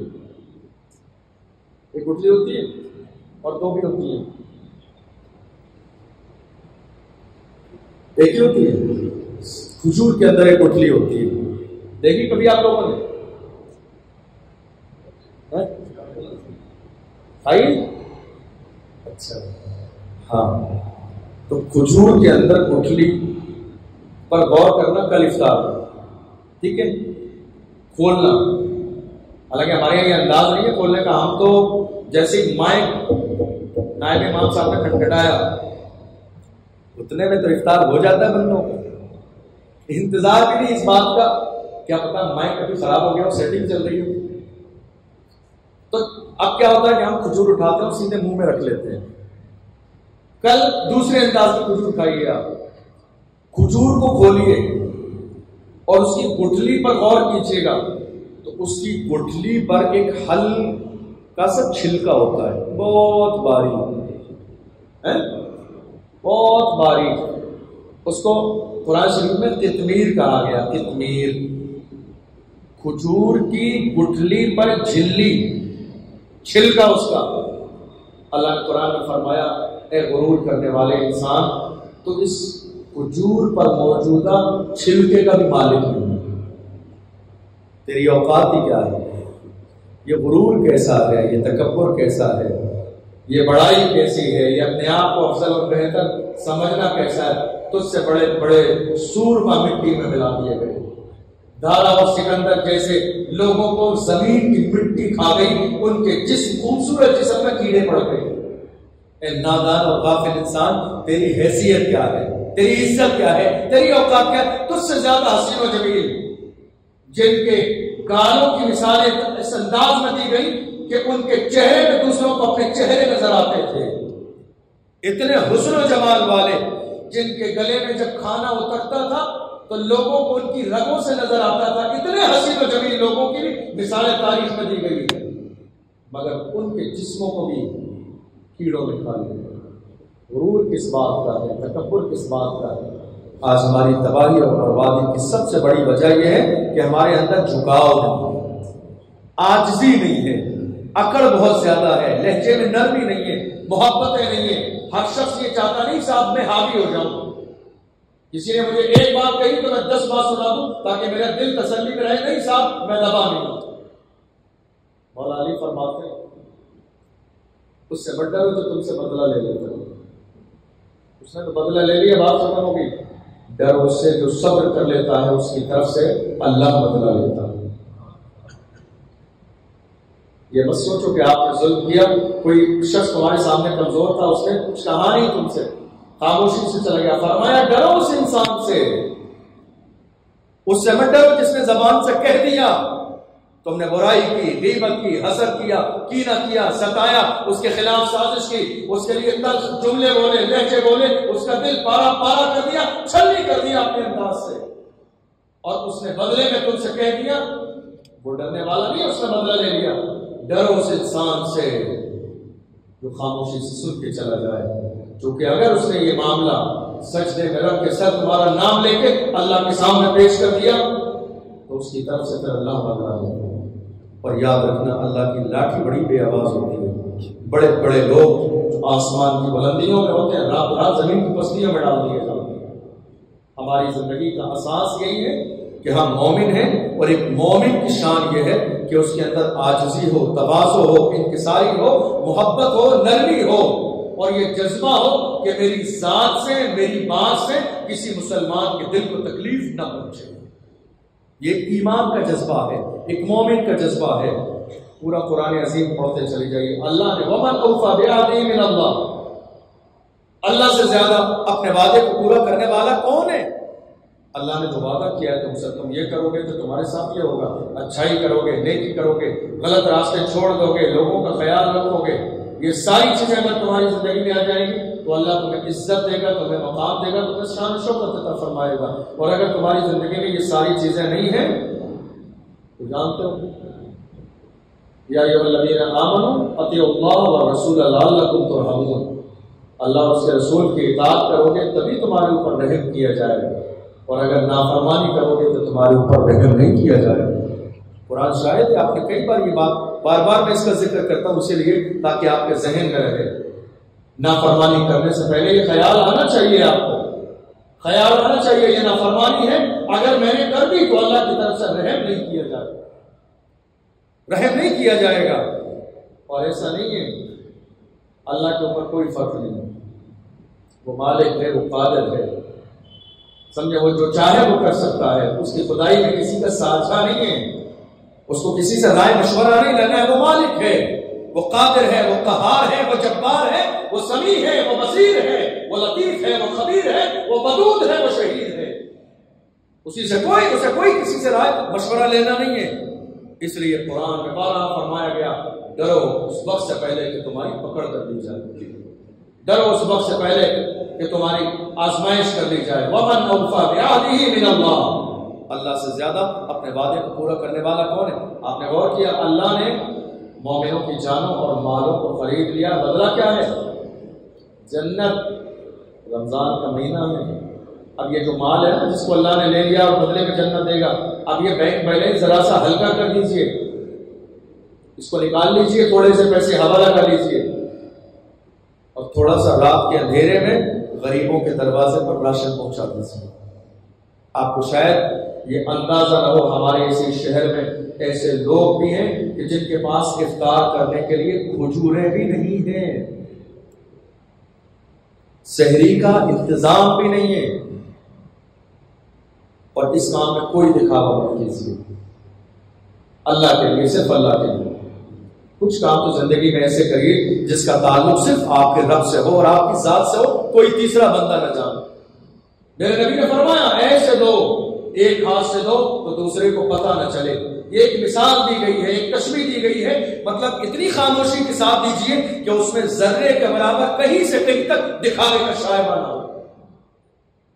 ایک گٹھلی ہوتی ہے اور دو بھی ہوتی ہیں، ایک ہی ہوتی ہے۔ کھجور کے اندر ایک گٹھلی ہوتی ہے، دیکھی کبھی آپ لوگوں نے؟ آئی؟ اچھا ہاں، تو کھجور کے اندر گٹھلی پر غور کرنا کل افطار، ٹھیک ہے؟ کھولنا، حالانکہ ہمارے یہاں یہ انداز نہیں ہے کھولنے کا، ہم تو جیسے مائک نائب امام صاحب نے کھٹکھٹایا اتنے میں تو افطار ہو جاتا ہے بندوں کو، انتظار بھی نہیں اس بات کا، کیا پتا مائک کبھی خراب ہو گیا اور سیٹنگ چل رہی ہو۔ تو اب کیا ہوتا ہے کہ ہم کھجور اٹھاتے ہیں اور سیدھے منہ میں رکھ لیتے ہیں۔ کل دوسرے انداز میں کھجور کھائیے، آپ کھجور کو کھولیے اور اس کی گٹھلی پر غور کیجیے گا تو اس کی گٹھلی پر ایک ہلکا سا چھلکا ہوتا ہے، بہت باریک، بہت باریک، اس کو قرآن شریف میں قطمیر کہا گیا، قطمیر۔ کھجور کی گٹھلی پر جھلی، چھلکا اس کا، اللہ نے قرآن میں فرمایا اے غرور کرنے والے انسان، تو اس کھجور پر موجودہ چھلکے کا بھی مالک نہیں ہے، تیری اوقات ہی کیا ہے، یہ غرور کیسا ہے، یہ تکبر کیسا ہے، یہ بڑائی کیسی ہے، یہ اپنے آپ کو افضل اور بہتر سمجھنا کیسا ہے، تجھ سے بڑے بڑے سورما مٹی میں ملا دیے گئے، دارا اور سکندر جیسے لوگوں کو زمین کی مٹی کھا گئی، ان کے جسم خوبصورت جسم میں کیڑے پڑ گئے۔ اے نادان اور غافل انسان، تیری حیثیت کیا ہے، تیری عزت کیا ہے، تیری اوقات کیا ہے؟ تجھ سے زیادہ حسین و جمیل جن کے گالوں کی مثالیں اس انداز میں دی گئی کہ ان کے چہرے میں دوسروں کو اپنے چہرے نظر آتے تھے، اتنے حسن و جمال والے جن کے گلے میں جب کھانا اترتا تھا تو لوگوں کو ان کی رگوں سے نظر آتا تھا، اتنے حسین و جمیل لوگوں کی مثالیں تاریخ میں دی گئی ہے، مگر ان کے جسموں کو بھی کیڑوں میں کھا لیا۔ غرور کس بات کا ہے، تکبر کس بات کا ہے؟ آج ہماری تباہی اور بربادی کی سب سے بڑی وجہ یہ ہے کہ ہمارے اندر جھکاؤ نہیں ہے، عاجزی نہیں ہے، اکڑ بہت زیادہ ہے، لہجے میں نرمی نہیں ہے، محبتیں نہیں ہے۔ ہر شخص یہ چاہتا نہیں صاحب میں حاوی ہو جاؤں، کسی نے مجھے ایک بات کہی تو میں 10 بات سنا دوں تاکہ میرا دل تسلی میں رہے، نہیں صاحب میں دبا نہیں ہوں۔ مولا علی فرماتے ہیں اس سے بڑھ ڈرو جو تم سے بدلہ لے لیتا ہے، اس نے تو بدلہ لے لیا، بات ختم ہوگی۔ ڈر اس سے جو صبر کر لیتا ہے، اس کی طرف سے اللہ بدلہ لیتا ہے۔ یہ مت سوچو کہ آپ نے ظلم کیا، کوئی شخص تمہارے سامنے کمزور تھا، اس نے کچھ کہا نہیں تم سے، خاموشی سے چلا گیا۔ فرمایا ڈرو اس انسان سے، اس سے مت ڈرو جس نے زبان سے کہہ دیا تم نے برائی کی، غیبت کی، حسد کیا، کینہ کیا، ستایا، اس کے خلاف سازش کی، اس کے لیے تلخ جملے بولے، لہجے بولے، اس کا دل پارا پارا کر دیا، چھلنی کر دیا اپنے انداز سے، اور اس نے بدلے میں تم سے کہہ دیا، وہ ڈرنے والا نہیں، اس نے بدلہ لے لیا۔ ڈرو اس انسان سے جو خاموشی سے سن کے چلا جائے، کیونکہ اگر اس نے یہ معاملہ سجدے میں رکھ کے سر تمہارا نام لے کے اللہ کے سامنے پیش کر دیا تو اس کی طرف سے پھر اللہ بدلا دیتا ہے۔ اور یاد رکھنا اللہ کی لاٹھی بڑی بے آواز ہوتی ہے، بڑے بڑے لوگ جو آسمان کی بلندیوں میں ہوتے ہیں رات رات زمین کی پستیوں میں ڈال دیے جاتے ہیں۔ ہماری زندگی کا اساس یہی ہے کہ ہم مومن ہیں، اور ایک مومن کی شان یہ ہے کہ اس کے اندر عاجزی ہو، تواضع ہو، انکساری ہو، محبت ہو، نرمی ہو، اور یہ جذبہ ہو کہ میری ذات سے، میری بات سے کسی مسلمان کے دل کو تکلیف نہ پہنچے۔ یہ ایمان کا جذبہ ہے، ایک مومن کا جذبہ ہے۔ پورا قرآن عظیم پڑھتے چلی جائیے۔ اللہ نے وَمَنْ أَوْفَىٰ بِعَهْدِهِ مِنَ اللَّهِ، اللہ سے زیادہ اپنے وعدے کو پورا کرنے والا کون ہے؟ اللہ نے تو وعدہ کیا ہے تم سے، تم یہ کرو گے تو تمہارے ساتھ یہ ہوگا، اچھائی کرو گے، نیکی کرو گے، غلط راستے چھوڑ دو گے، لوگوں کا خیال رکھو گے، یہ ساری چیزیں اگر تمہاری زندگی میں آ جائیں گی تو اللہ تمہیں عزت دے گا، تمہیں مقام دے گا، تمہیں شان و شوکت عطا فرمائے گا۔ اور اگر تمہاری زندگی میں یہ ساری چیزیں نہیں ہیں تو جانتے ہو، یا ایھا الذین آمنوا اطیعوا اللہ والرسول لعلکم ترحمون، اللہ اور اس کے رسول کی اطاعت کرو گے تبھی تمہارے اوپر رحم کیا جائے گا، اور اگر نافرمانی کرو گے تو تمہارے اوپر رحم نہیں کیا جائے گا۔ قرآن شاہد ہے، آپ نے کئی بار یہ بات، بار بار میں اس کا ذکر کرتا ہوں اسی لیے تاکہ آپ کے ذہن میں رہے۔ نافرمانی کرنے سے پہلے یہ خیال آنا چاہیے، آپ کو خیال آنا چاہیے یہ نافرمانی ہے، اگر میں نے کر دی تو اللہ کی طرف سے رحم نہیں کیا جائے گا، رحم نہیں کیا جائے گا۔ اور ایسا نہیں ہے، اللہ کے اوپر کوئی فرق نہیں ہے، وہ مالک ہے، وہ قادر ہے، سمجھے، وہ جو چاہے وہ کر سکتا ہے، اس کی خدائی میں کسی کا ساتھا نہیں ہے، اس کو کسی سے رائے مشورہ نہیں لینا ہے، وہ مالک ہے، وہ قادر ہے، وہ قہار ہے، وہ جبار ہے، وہ سمیع ہے، وہ بصیر ہے، وہ لطیف ہے، وہ خبیر ہے، وہ ودود ہے، وہ شہید ہے، اسے کوئی کسی سے رائے مشورہ لینا نہیں ہے۔ اس لیے قرآن میں بارہا فرمایا گیا، ڈرو اس وقت سے پہلے کہ تمہاری پکڑ کر دی جائے، ڈرو اس وقت سے پہلے کہ تمہاری آزمائش کر لی جائے۔ وَمَنْ أَوْفَىٰ بِعَهْدِهِ مِنَ اللَّهِ، اللہ سے زیادہ اپنے وعدے کو پورا کرنے والا کون ہے؟ آپ نے غور کیا، اللہ نے مومنوں کی جانوں اور مالوں کو خرید لیا، بدلہ کیا ہے؟ جنت۔ رمضان کا مہینہ ہے، اب یہ جو مال ہے نا جس کو اللہ نے لے لیا اور بدلے میں جنت دے گا، اب یہ بینک بیلنس ذرا سا ہلکا کر دیجئے، اس کو نکال لیجئے، تھوڑے سے پیسے حوالہ کر لیجئے، اور تھوڑا سا رات کے اندھیرے میں غریبوں کے دروازے پر راشن پہنچا دیجئے۔ آپ کو شاید یہ اندازہ نہ ہو، ہمارے اسی شہر میں ایسے لوگ بھی ہیں کہ جن کے پاس افطار کرنے کے لیے کھجوریں بھی نہیں ہیں، سحری کا انتظام بھی نہیں ہے، اور اس کام میں کوئی دکھاوا نہیں کیجیے، اللہ کے لیے، صرف اللہ کے لیے۔ کچھ کام تو زندگی میں ایسے کریے جس کا تعلق صرف آپ کے رب سے ہو اور آپ کی ذات سے ہو، کوئی تیسرا بندہ نہ جانے۔ میرے نبی نے فرمایا ایسے دو، ایک ہاتھ سے دو تو دوسرے کو پتہ نہ چلے۔ یہ ایک مثال دی گئی ہے، ایک تشبیہ دی گئی ہے، مطلب اتنی خاموشی کے ساتھ دیجیے کہ اس میں ذرے کے برابر کہیں سے کہیں تک دکھانے کا شائبہ نہ ہو۔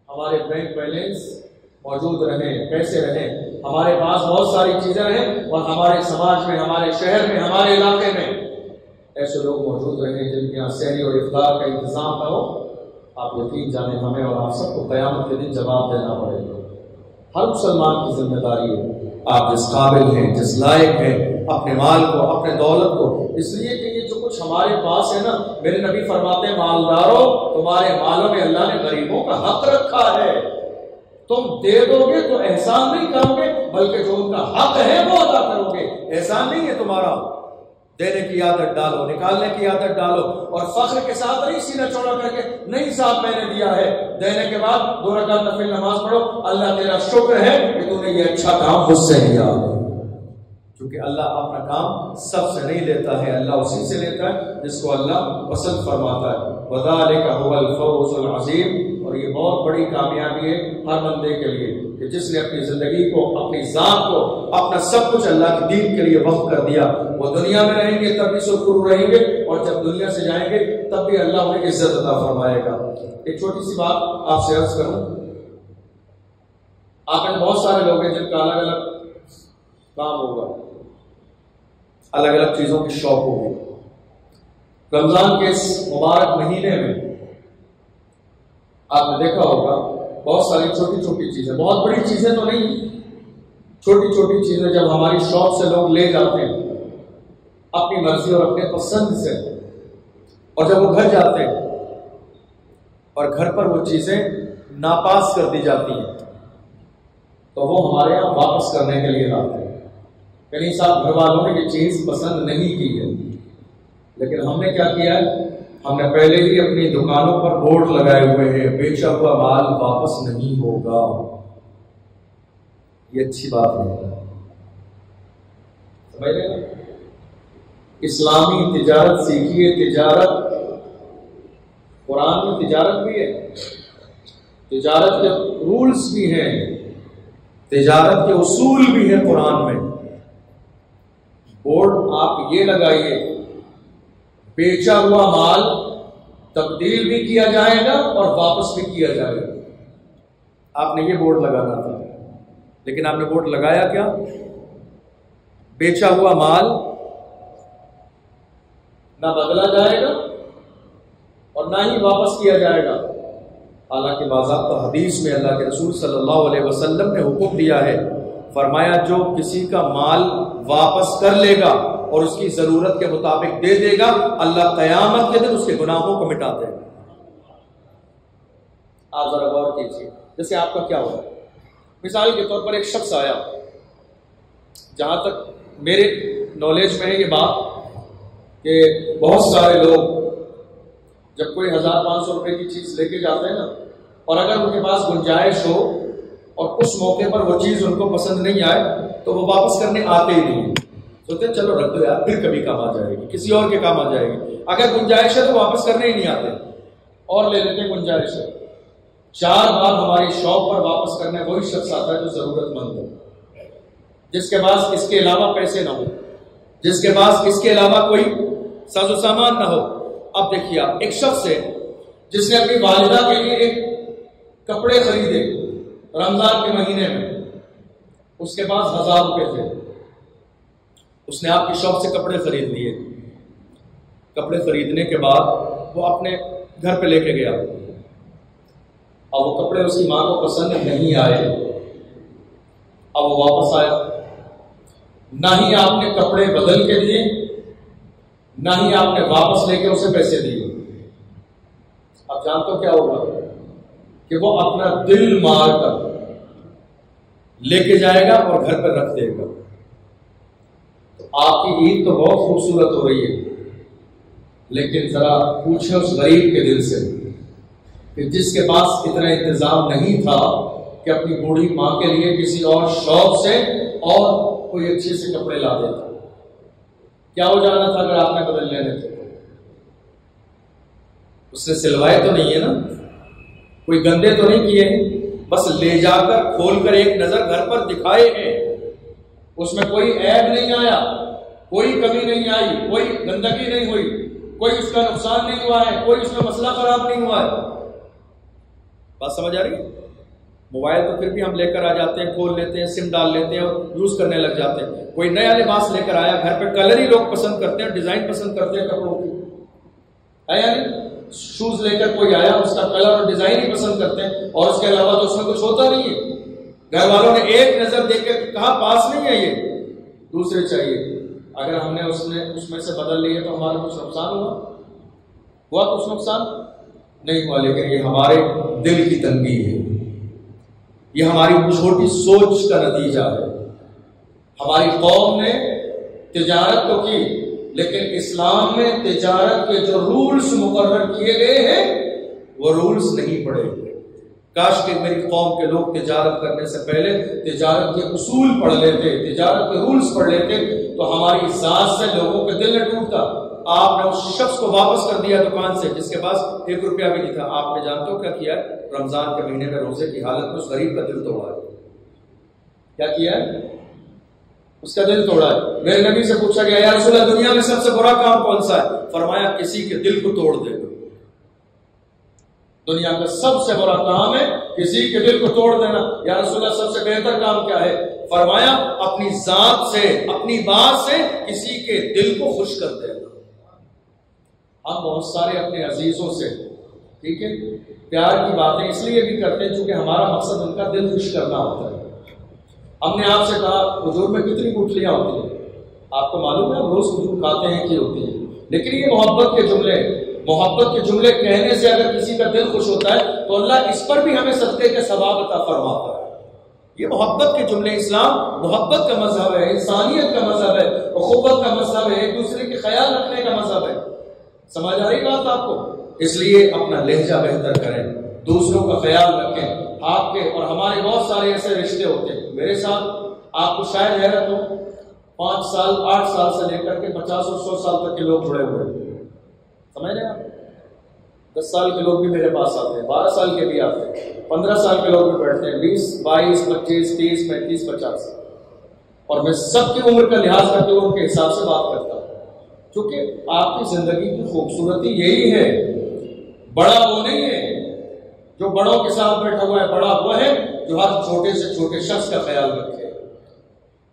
ہمارے بینک بیلنس موجود رہیں، پیسے رہیں، ہمارے پاس بہت ساری چیزیں رہیں، اور ہمارے سماج میں، ہمارے شہر میں، ہمارے علاقے میں ایسے لوگ موجود رہیں جن کے یہاں سحری اور افطار کا انتظام نہ ہو۔ آپ یقین جانیں ہمیں اور آپ سب کو قیامت کے دن جواب دینا پڑے گا۔ ہر مسلمان کی ذمہ داری ہے، آپ جس قابل ہیں، جس لائق ہیں، اپنے مال کو، اپنے دولت کو، اس لیے کہ یہ جو کچھ ہمارے پاس ہے نا، میرے نبی فرماتے ہیں مالداروں، تمہارے مالوں میں اللہ نے غریبوں کا حق رکھا ہے، تم دے دو گے تو احسان نہیں کرو گے بلکہ جو ان کا حق ہے وہ ادا کرو گے۔ احسان نہیں ہے تمہارا، دینے کی عادت ڈالو، نکالنے کی عادت ڈالو، اور فخر کے ساتھ نہیں سینہ چوڑا کر کے نہیں صاحب میں نے دیا ہے، دینے کے بعد 2 رکعت نفل نماز پڑھو، اللہ تیرا شکر ہے کہ تو نے یہ اچھا کام مجھ سے لیا، کیونکہ اللہ اپنا کام سب سے نہیں لیتا ہے، اللہ اسی سے لیتا ہے جس کو اللہ پسند فرماتا ہے۔ وَذَلِكَ هُوَ الْفَوْزُ الْعَظِيمُ، اور یہ بہت بڑی کامیابی ہے ہر بندے کے لیے۔ کہ جس نے اپنی زندگی کو، اپنی ذات کو، اپنا سب کچھ اللہ کے دین کے لیے وقف کر دیا، وہ دنیا میں رہیں گے تب بھی سرخرو رہیں گے، اور جب دنیا سے جائیں گے تب بھی اللہ انہیں عزت عطا فرمائے گا۔ ایک چھوٹی سی بات آپ سے عرض کروں، آپ میں بہت سارے لوگ ہیں جن کا الگ الگ کام ہوگا، الگ الگ چیزوں کی شوق ہوگی۔ رمضان کے اس مبارک مہینے میں آپ نے دیکھا ہوگا بہت ساری چھوٹی چھوٹی چیزیں، بہت بڑی چیزیں تو نہیں، چھوٹی چھوٹی چیزیں جب ہماری شوق سے لوگ لے جاتے ہیں اپنی مرضی اور اپنے پسند سے، اور جب وہ گھر جاتے ہیں اور گھر پر وہ چیزیں ناپاس کر دی جاتی ہیں تو وہ ہمارے یہاں واپس کرنے کے لیے لاتے ہیں، یعنی صاحب گھر والوں نے یہ چیز پسند نہیں کی ہے، لیکن ہم نے کیا کیا ہے، ہم نے پہلے ہی اپنی دکانوں پر بورڈ لگائے ہوئے ہیں بیچا ہوا مال واپس نہیں ہوگا۔ یہ اچھی بات نہیں ہے، سمجھ رہے ہیں؟ اسلامی تجارت سیکھیے، تجارت قرآن میں تجارت بھی ہے، تجارت کے رولز بھی ہیں، تجارت کے اصول بھی ہیں قرآن میں۔ بورڈ آپ یہ لگائیے، بیچا ہوا مال تبدیل بھی کیا جائے گا اور واپس بھی کیا جائے گا۔ آپ نے یہ بورڈ لگانا تھا، لیکن آپ نے بورڈ لگایا کیا؟ بیچا ہوا مال نہ بدلا جائے گا اور نہ ہی واپس کیا جائے گا، حالانکہ باضابطہ حدیث میں اللہ کے رسول صلی اللہ علیہ وسلم نے حکم دیا ہے، فرمایا جو کسی کا مال واپس کر لے گا اور اس کی ضرورت کے مطابق دے دے گا، اللہ قیامت کے دن اس کے گناہوں کو مٹا دے گا۔ آپ ذرا غور کیجیے، جیسے آپ کا کیا ہوا، مثال کے طور پر ایک شخص آیا، جہاں تک میرے نالج میں ہے یہ بات کہ بہت سارے لوگ جب کوئی 1500 روپے کی چیز لے کے جاتے ہیں نا، اور اگر ان کے پاس گنجائش ہو اور اس موقع پر وہ چیز ان کو پسند نہیں آئے تو وہ واپس کرنے آتے ہی نہیں، سوچتے ہیں چلو رکھ دو یار، پھر کبھی کام آ جائے گی، کسی اور کے کام آ جائے گی۔ اگر گنجائش ہے تو واپس کرنے ہی نہیں آتے اور لے لیتے گنجائش ہے۔ 4 بار ہماری شاپ پر واپس کرنے وہی شخص آتا ہے جو ضرورت مند ہو، جس کے پاس اس کے علاوہ پیسے نہ ہو، جس کے پاس اس کے علاوہ کوئی ساز و سامان نہ ہو۔ اب دیکھیے آپ، ایک شخص ہے جس نے اپنی والدہ کے لیے ایک کپڑے خریدے رمضان کے مہینے میں، اس کے پاس 1000 روپے تھے، اس نے آپ کی شاپ سے کپڑے خرید لیے۔ کپڑے خریدنے کے بعد وہ اپنے گھر پہ لے کے گیا، اب وہ کپڑے اس کی ماں کو پسند نہیں آئے، اب وہ واپس آیا، نہ ہی آپ نے کپڑے بدل کے دیے، نہ ہی آپ نے واپس لے کے اسے پیسے دیے۔ اب جانتے ہو کیا ہوگا کہ وہ اپنا دل مار کر لے کے جائے گا اور گھر پر رکھ دے گا۔ تو آپ کی عید تو بہت خوبصورت ہو رہی ہے، لیکن ذرا پوچھیں اس غریب کے دل سے کہ جس کے پاس اتنا انتظام نہیں تھا کہ اپنی بوڑھی ماں کے لیے کسی اور شاپ سے اور کوئی اچھے سے کپڑے لا دیتا، کیا ہو جانا تھا اگر آپ نے بدل لینے تھے؟ اس نے سلوائے تو نہیں ہے نا، کوئی گندے تو نہیں کیے ہیں، بس لے جا کر کھول کر ایک نظر گھر پر دکھائے ہیں، اس میں کوئی عیب نہیں آیا، کوئی کمی نہیں آئی، کوئی گندگی نہیں ہوئی، کوئی اس کا نقصان نہیں ہوا ہے، کوئی اس کا مسئلہ خراب نہیں ہوا ہے۔ بات سمجھ آ رہی ہے؟ موبائل تو پھر بھی ہم لے کر آ جاتے ہیں، کھول لیتے ہیں، سم ڈال لیتے ہیں اور یوز کرنے لگ جاتے ہیں۔ کوئی نیا لباس لے کر آیا، گھر پہ کلر ہی لوگ پسند کرتے ہیں، ڈیزائن پسند کرتے ہیں کپڑوں کی، ہے یا نہیں؟ شوز لے کر کوئی آیا، اس کا کلر اور ڈیزائن ہی پسند کرتے ہیں، اور اس کے علاوہ تو اس میں کچھ ہوتا نہیں ہے۔ گھر والوں نے ایک نظر دیکھ کے کہا پاس نہیں ہے، یہ دوسرے چاہیے۔ اگر ہم نے اس میں سے بدل لیے تو ہمارا کچھ نقصان ہوا کچھ نقصان نہیں ہوا، لیکن یہ ہمارے دل کی تنگی ہے، یہ ہماری چھوٹی سوچ کا نتیجہ ہے۔ ہماری قوم نے تجارت تو کی، لیکن اسلام میں تجارت کے جو رولز مقرر کیے گئے ہیں وہ رولز نہیں پڑے ہوئے۔ کاش کہ میری قوم کے لوگ تجارت کرنے سے پہلے تجارت کے اصول پڑھ لیتے، تجارت کے رولز پڑھ لیتے، تو ہماری ذات سے لوگوں کے دل نہ ٹوٹتا۔ آپ نے اس شخص کو واپس کر دیا دکان سے جس کے پاس 1 روپیہ بھی نہیں تھا۔ آپ نے جانتے ہو کیا کیا ہے؟ رمضان کے مہینے میں روزے کی حالت میں اس غریب کا دل توڑا ہے۔ کیا کیا ہے؟ اس کا دل توڑا ہے۔ میرے نبی سے پوچھا گیا یا رسول اللہ دنیا میں سب سے برا کام کون سا ہے؟ فرمایا کسی کے دل کو توڑ دے۔ دنیا کا سب سے برا کام ہے کسی کے دل کو توڑ دینا۔ یا رسول اللہ سب سے بہتر کام کیا ہے؟ فرمایا اپنی ذات سے، اپنی بات سے کسی کے دل کو خوش کر دینا۔ ہم بہت سارے اپنے عزیزوں سے ٹھیک ہے پیار کی باتیں اس لیے بھی کرتے ہیں چونکہ ہمارا مقصد ان کا دل خوش کرنا ہوتا ہے۔ ہم نے آپ سے کہا حضور میں کتنی گٹھلیاں ہوتی ہیں، آپ کو معلوم ہے ہم روز حضور کھاتے ہیں کہ ہوتی ہیں، لیکن یہ محبت کے جملے کہنے سے اگر کسی کا دل خوش ہوتا ہے تو اللہ اس پر بھی ہمیں صدقے کا ثواب عطا فرماتا ہے۔ یہ محبت کے جملے، اسلام محبت کا مذہب ہے، انسانیت کا مذہب ہے، اخوت کا مذہب ہے، ایک دوسرے کے خیال رکھنے کا مذہب ہے۔ سمجھ آ رہی بات آپ کو؟ اس لیے اپنا لہجہ بہتر کریں، دوسروں کا خیال رکھیں۔ آپ کے اور ہمارے بہت سارے ایسے رشتے ہوتے ہیں، میرے ساتھ آپ کو شاید حیرت ہو 5 سال 8 سال سے لے کر کے 50 اور 100 سال تک کے لوگ جڑے ہوئے ہیں، سمجھ رہے ہیں آپ؟ 10 سال کے لوگ بھی میرے پاس آتے ہیں، 12 سال کے بھی آتے ہیں، 15 سال کے لوگ بھی بیٹھتے ہیں، 20 22 25 30 35 50، اور میں سب کی عمر کا لحاظ کرتے ہوئے ان کے حساب سے بات کرتا ہوں، کیونکہ آپ کی زندگی کی خوبصورتی یہی ہے۔ بڑا وہ نہیں ہے جو بڑوں کے ساتھ بیٹھا ہوا ہے، بڑا وہ ہے جو ہر چھوٹے سے چھوٹے شخص کا خیال رکھے،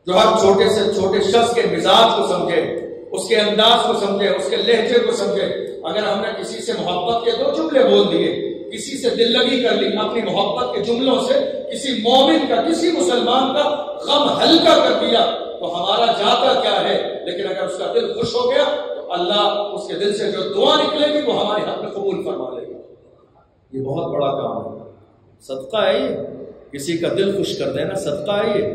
جو ہر چھوٹے سے چھوٹے شخص کے مزاج کو سمجھے، اس کے انداز کو سمجھے، اس کے لہجے کو سمجھے۔ اگر ہم نے کسی سے محبت کے 2 جملے بول دیے، کسی سے دل لگی کر لی، اپنی محبت کے جملوں سے کسی مومن کا، کسی مسلمان کا غم ہلکا کر دیا، تو ہمارا جاتا کیا ہے، لیکن اگر اس کا دل خوش ہو گیا تو اللہ اس کے دل سے جو دعا نکلے گی وہ ہمارے حق میں قبول فرما لے گا۔ یہ بہت بڑا کام ہے، صدقہ ہے یہ، کسی کا دل خوش کر دینا صدقہ ہے یہ،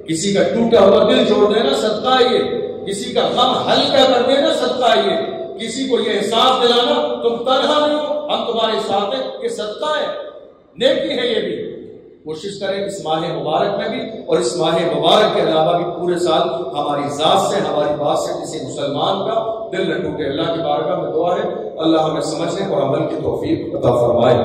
کسی کا ٹوٹا ہوا دل جوڑ دینا صدقہ ہے یہ، کسی کا غم ہلکا کر دینا صدقہ ہے یہ، کسی کو یہ احساس دلانا تم تنہا نہیں ہو، ہم تمہارے ساتھ ہیں، یہ صدقہ ہے، نیکی ہے۔ یہ بھی کوشش کریں اس ماہ مبارک میں بھی اور اس ماہ مبارک کے علاوہ بھی پورے سال ہماری ذات سے، ہماری بات سے کسی مسلمان کا دل نہ ٹوٹے۔ اللہ کی بارگاہ میں دعا ہے اللہ ہمیں سمجھنے اور عمل کی توفیق عطا فرمائے۔